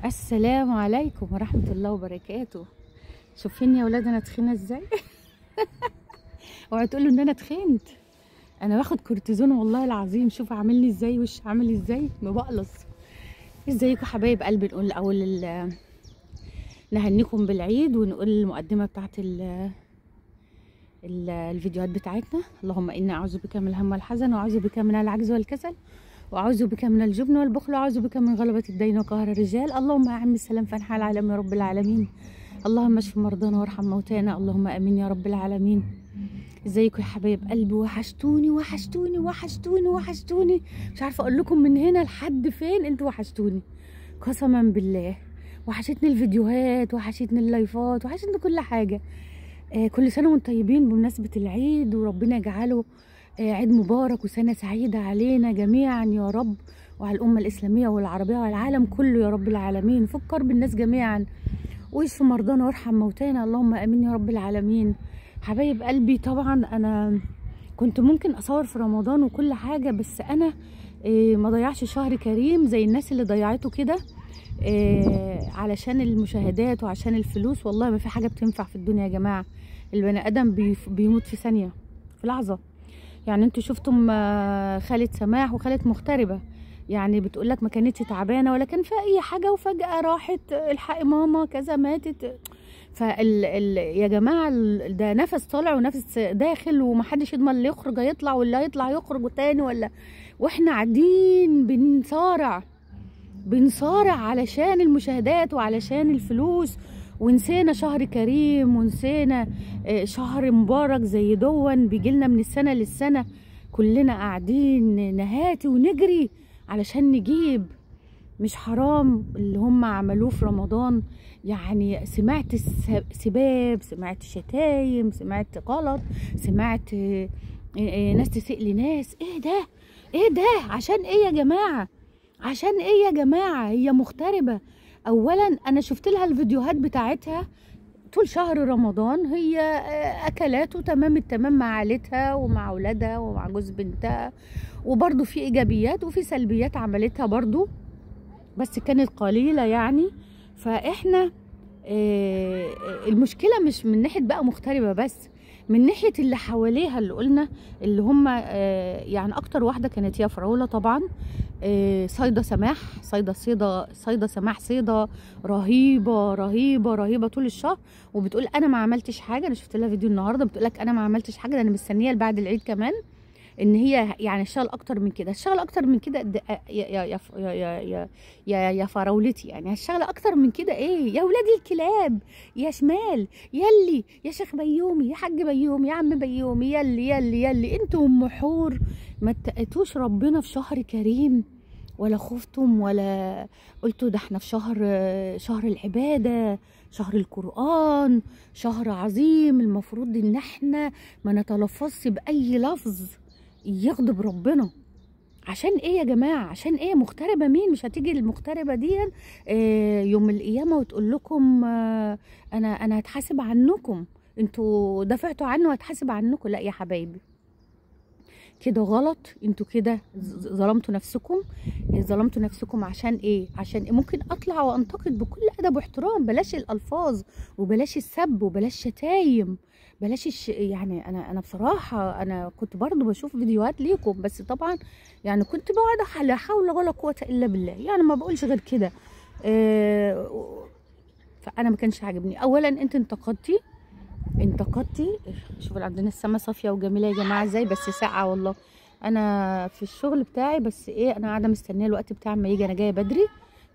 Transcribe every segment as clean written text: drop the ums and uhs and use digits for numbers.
السلام عليكم ورحمة الله وبركاته. شوفيني يا ولاد انا تخينة ازاي. اوعوا تقولوا ان انا تخنت، انا باخد كورتيزون والله العظيم. شوف عاملني ازاي، وش عامل ازاي مبقلص. ازيكم حبايب قلبي؟ نقول الاول نهنيكم بالعيد ونقول المقدمة بتاعت الفيديوهات بتاعتنا. اللهم إني أعوذ بك من الهم والحزن، وأعوذ بك من العجز والكسل، وأعوذ بك من الجبن والبخل، وأعوذ بك من غلبة الدين وقهر الرجال. اللهم أعم السلام فانحى العالم يا رب العالمين. اللهم اشف مرضانا وارحم موتانا، اللهم آمين يا رب العالمين. ازيكم يا حبايب قلبي؟ وحشتوني وحشتوني وحشتوني وحشتوني، مش عارفه اقول لكم من هنا لحد فين. انتوا وحشتوني قسما بالله. وحشتني الفيديوهات، وحشتني اللايفات، وحشتني كل حاجه. كل سنه وانتم طيبين بمناسبه العيد، وربنا يجعله عيد مبارك وسنه سعيده علينا جميعا يا رب، وعلى الامه الاسلاميه والعربيه والعالم كله يا رب العالمين. فك كرب الناس جميعا، واشف مرضانا وارحم موتانا، اللهم امين يا رب العالمين. حبايب قلبي، طبعا انا كنت ممكن اصور في رمضان وكل حاجه، بس انا ما ضيعش شهر كريم زي الناس اللي ضيعته كده علشان المشاهدات وعشان الفلوس. والله ما في حاجه بتنفع في الدنيا يا جماعه. البني ادم بيموت في ثانيه، في لحظه. يعني انتوا شفتم خالة سماح وخالة مغتربة، يعني بتقولك ما كانتش تعبانه ولا كان فيها اي حاجه، وفجاه راحت الحق ماما كذا ماتت. يا جماعه ده نفس طالع ونفس داخل، ومحدش يضمن اللي يخرج هيطلع واللي هيطلع يخرج تاني، واحنا قاعدين بنصارع علشان المشاهدات وعلشان الفلوس، ونسينا شهر كريم، ونسينا شهر مبارك زي دون بيجيلنا من السنه للسنه. كلنا قاعدين نهاتي ونجري علشان نجيب. مش حرام اللي هم عملوه في رمضان؟ يعني سمعت سباب، سمعت شتايم، سمعت غلط، سمعت ناس تسيء لناس. ايه ده؟ ايه ده؟ عشان ايه يا جماعه؟ عشان ايه يا جماعه؟ هي مغتربه. اولا انا شفت لها الفيديوهات بتاعتها طول شهر رمضان، هي اكلاته تمام التمام مع عائلتها ومع اولادها ومع جوز بنتها، وبرضو في ايجابيات وفي سلبيات عملتها برضو، بس كانت قليلة يعني. فاحنا المشكلة مش من ناحية بقى مغتربة بس، من ناحية اللي حواليها، اللي قلنا اللي هم يعني اكتر واحدة كانت هي فراولة طبعا. صيدة سماح، صيدة سماح، صيدة رهيبة رهيبة رهيبة طول الشهر، وبتقول انا ما عملتش حاجة. انا شفت لها فيديو النهاردة بتقولك انا ما عملتش حاجة، ده انا مستنية بعد العيد كمان ان هي يعني اشتغل اكتر من كده، اشتغل اكتر من كده. يا فراولتي، يعني هشتغل اكتر من كده ايه يا ولادي الكلاب؟ يا شمال يلي، يا شيخ بيومي، يا حاج بيومي، يا عم بيومي، يلي يلي يلي، انتوا ام حور ما اتقيتوش ربنا في شهر كريم، ولا خفتم ولا قلتوا ده احنا في شهر العباده، شهر القرآن، شهر عظيم، المفروض ان احنا ما نتلفظش باي لفظ يغضب ربنا. عشان ايه يا جماعه؟ عشان ايه؟ مغتربه مين؟ مش هتيجي المغتربه دي يوم القيامه وتقول لكم انا هتحاسب عنكم، انتوا دفعتوا عنه وهتحاسب عنكم؟ لا يا حبايبي، كده غلط. انتوا كده ظلمتوا نفسكم، ظلمتوا نفسكم. عشان ايه؟ عشان إيه؟ ممكن اطلع وانتقد بكل ادب واحترام، بلاش الالفاظ وبلاش السب وبلاش شتايم، بلاش يعني انا بصراحه انا كنت برضو بشوف فيديوهات ليكم، بس طبعا يعني كنت بقعد لا حول ولا قوه الا بالله، يعني ما بقولش غير كده. فانا ما كانش عاجبني. اولا انت انتقدتي. شوفوا عندنا السما صافيه وجميله يا جماعه ازاي، بس ساقعه والله. انا في الشغل بتاعي، بس ايه، انا قاعده مستنيه الوقت بتاعي ما يجي، انا جايه بدري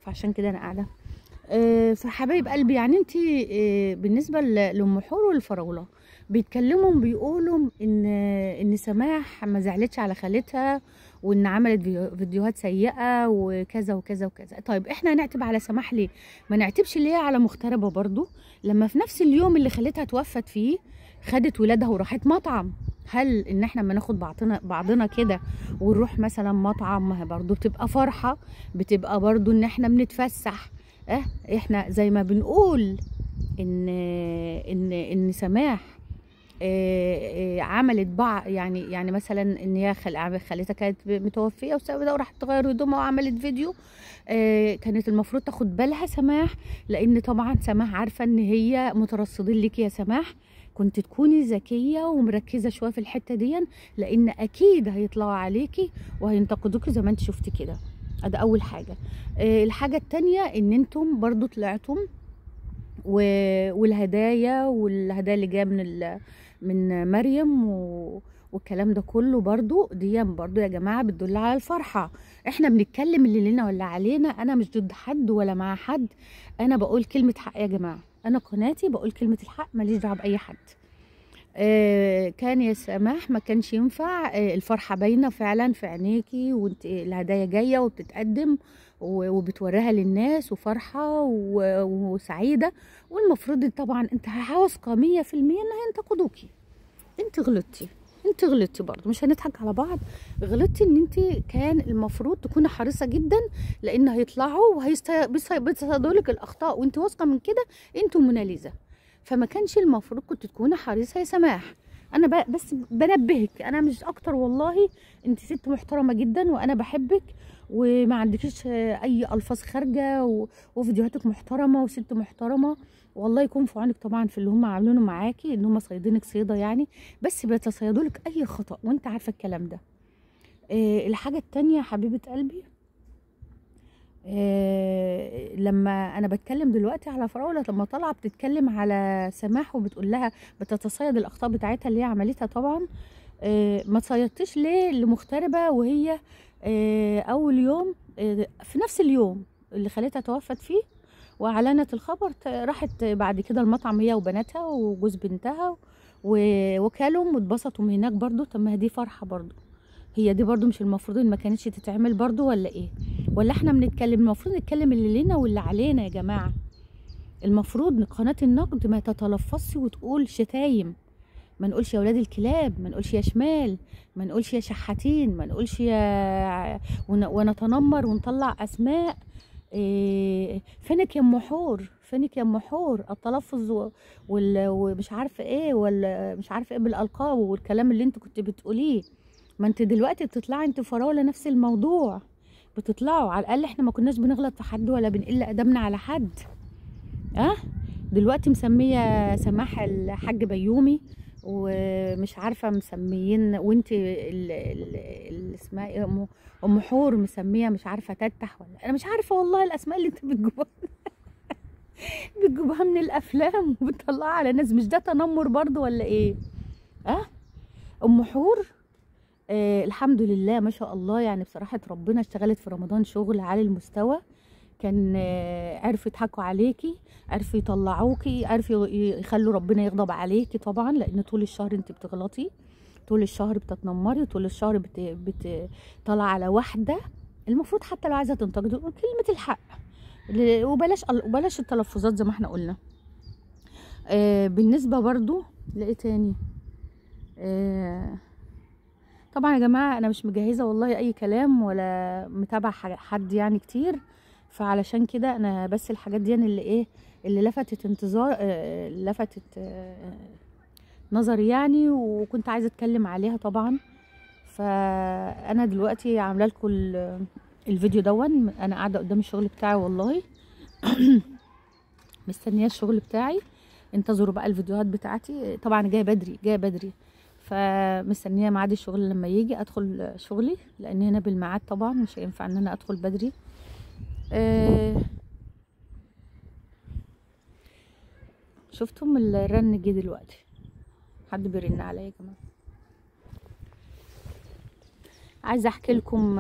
فعشان كده انا قاعده. فحبايب قلبي، يعني انت بالنسبه لام حور والفراوله بيتكلموا بيقولوا ان سماح ما زعلتش على خالتها، وان عملت فيديوهات سيئه وكذا وكذا وكذا. طيب احنا هنعتب على سماح ليه؟ ما نعتبش ليه على مغتربه برضو، لما في نفس اليوم اللي خالتها توفت فيه خدت ولادها وراحت مطعم. هل ان احنا لما ناخد بعضنا كده ونروح مثلا مطعم، ما هي برضو بتبقى فرحه، بتبقى برضو ان احنا بنتفسح. احنا زي ما بنقول ان سماح عملت بعض يعني مثلا ان هي خالتها كانت متوفيه وراحت تغير هدومها وعملت فيديو. كانت المفروض تاخد بالها سماح، لان طبعا سماح عارفه ان هي مترصدين ليكي يا سماح. كنت تكوني ذكيه ومركزه شويه في الحته دي، لان اكيد هيطلعوا عليكي وهينتقدوكي زي ما انت شفتي كده. ده اول حاجه. الحاجه التانيه ان انتم برضو طلعتم والهدايا اللي جايه من مريم والكلام ده كله برضو دي برضو يا جماعه بتدل على الفرحه. احنا بنتكلم اللي لنا ولا علينا، انا مش ضد حد ولا مع حد، انا بقول كلمه حق يا جماعه، انا قناتي بقول كلمه الحق، ماليش دعوه باي حد. كان يا سماح ما كانش ينفع. الفرحه باينه فعلا في عينيكي، وانت الهدايا جايه وبتتقدم وبتوريها للناس وفرحه وسعيده. والمفروض طبعا انت واثقه 100% ان هينتقدوكي. انت غلطتي برضه، مش هنضحك على بعض. غلطتي ان انت كان المفروض تكوني حريصه جدا، لان هيطلعوا وهيصيدوا لك الاخطاء، وانت واثقه من كده. انتوا موناليزا، فما كانش المفروض كنت تكوني حريصه يا سماح. انا بس بنبهك، انا مش اكتر والله. انت ست محترمه جدا وانا بحبك، وما عندكيش اي الفاظ خارجه، وفيديوهاتك محترمه وست محترمه. والله يكون في عونك طبعا في اللي هم عاملينه معاكي، ان هم صيدينك صيده يعني، بس بيتصيدوا لك اي خطا وانت عارفه الكلام ده. الحاجه التانية يا حبيبه قلبي، لما انا بتكلم دلوقتي على فراوله، لما طالعه بتتكلم على سماح وبتقول لها بتتصيد الاخطاء بتاعتها اللي هي عملتها طبعا. ما تصيدتش ليه لمغتربه وهي اول يوم في نفس اليوم اللي خالتها توفت فيه واعلنت الخبر، راحت بعد كده المطعم هي وبناتها وجوز بنتها وكلوا واتبسطوا من هناك برضو. طب ما دي فرحه برضو، هي دي برضو مش المفروض ان ما كانتش تتعمل برضو ولا ايه؟ ولا احنا بنتكلم المفروض نتكلم اللي لنا واللي علينا يا جماعه؟ المفروض قناه النقد ما تتلفظش وتقول شتايم، ما نقولش يا ولاد الكلاب، ما نقولش يا شمال، ما نقولش يا شحاتين، ما نقولش يا ونتنمر ونطلع اسماء. فينك يا ام حور، فينك يا ام حور التلفظ ومش عارفه ايه، ولا مش عارفه ايه بالالقاب والكلام اللي انت كنت بتقوليه. ما انت دلوقتي بتطلعي انت فراوله نفس الموضوع، بتطلعوا على الاقل احنا ما كناش بنغلط في حد ولا بنقل ادبنا على حد. دلوقتي مسميه سماح الحاج بيومي، ومش عارفه مسميين، وانت اللي اسمها ايه ام حور مسميه مش عارفه تتح، ولا انا مش عارفه والله الاسماء اللي انت بتجيبوها من الافلام وبتطلعها على ناس. مش ده تنمر برضو ولا ايه؟ ام حور الحمد لله ما شاء الله، يعني بصراحه ربنا اشتغلت في رمضان شغل عالي المستوى. كان عرفوا يضحكوا عليكي، عرفوا يطلعوكي، عرفوا يخلوا ربنا يغضب عليكي طبعا، لان طول الشهر انت بتغلطي، طول الشهر بتتنمري، طول الشهر طالعه على واحده. المفروض حتى لو عايزه تنتقد كلمه الحق، وبلاش التلفظات زي ما احنا قلنا. بالنسبه برضو لايه تاني، طبعا يا جماعه انا مش مجهزه والله اي كلام ولا متابعه حد يعني كتير، فعلشان كده انا بس الحاجات دي اللي ايه اللي لفتت نظري يعني، وكنت عايزه اتكلم عليها طبعا. فانا دلوقتي عامله لكم الفيديو دون، انا قاعده قدام الشغل بتاعي والله مستنيه الشغل بتاعي. انتظروا بقى الفيديوهات بتاعتي، طبعا جايه بدري فمستنيه ميعاد الشغل لما يجي ادخل شغلي، لان هنا بالميعاد طبعا مش هينفع ان انا ادخل بدري. شفتم الرن جه دلوقتي، حد بيرن عليا يا جماعه. عايزه احكي لكم